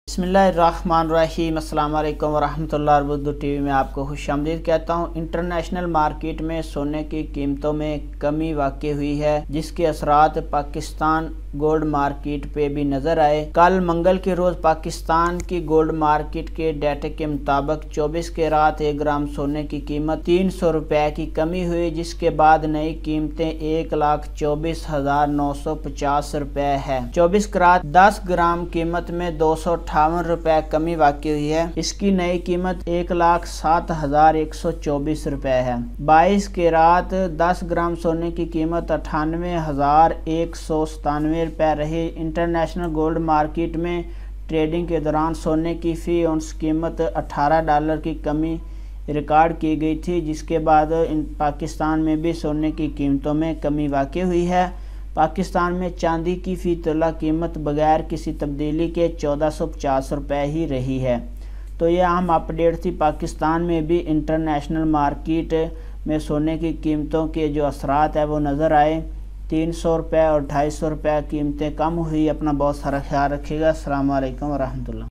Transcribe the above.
बिस्मिल्लाहिर्रहमानिर्रहीम। अस्सलाम वालेकुम वरहमतुल्लाहि वबरकातुहू। टी वी में आपको खुश आमदीद कहता हूँ। इंटरनेशनल मार्केट में सोने की कीमतों में कमी वाक़ई हुई है, जिसके असरात पाकिस्तान गोल्ड मार्केट पे भी नज़र आए। कल मंगल के रोज़ पाकिस्तान की गोल्ड मार्केट के डाटे के मुताबिक 24 कैरात 1 ग्राम सोने की कीमत 300 रुपये की कमी हुई, जिसके बाद नई कीमतें 1,24,950 रुपये है। 24 कैरात 10 ग्राम कीमत में 258 रुपये कमी वाक़ई हुई है। इसकी नई कीमत 1,07,124 रुपये है। 22 कैरात 10 ग्राम सोने की कीमत 98,197 रुपये रही। इंटरनेशनल गोल्ड मार्केट में ट्रेडिंग के दौरान सोने की फी औंस कीमत $18 की कमी रिकॉर्ड की गई थी, जिसके बाद पाकिस्तान में भी सोने की कीमतों में कमी वाक़ई हुई है। पाकिस्तान में चांदी की फ़ी तोला कीमत बगैर किसी तब्दीली के 1450 रुपये ही रही है। तो ये अहम अपडेट थी। पाकिस्तान में भी इंटरनेशनल मार्केट में सोने की कीमतों के जो असरात है वो नज़र आए। 300 रुपये और 250 रुपये कीमतें कम हुई। अपना बहुत सारा ख्याल रखिएगा। अस्सलाम वालेकुम वरहमतुल्लाह।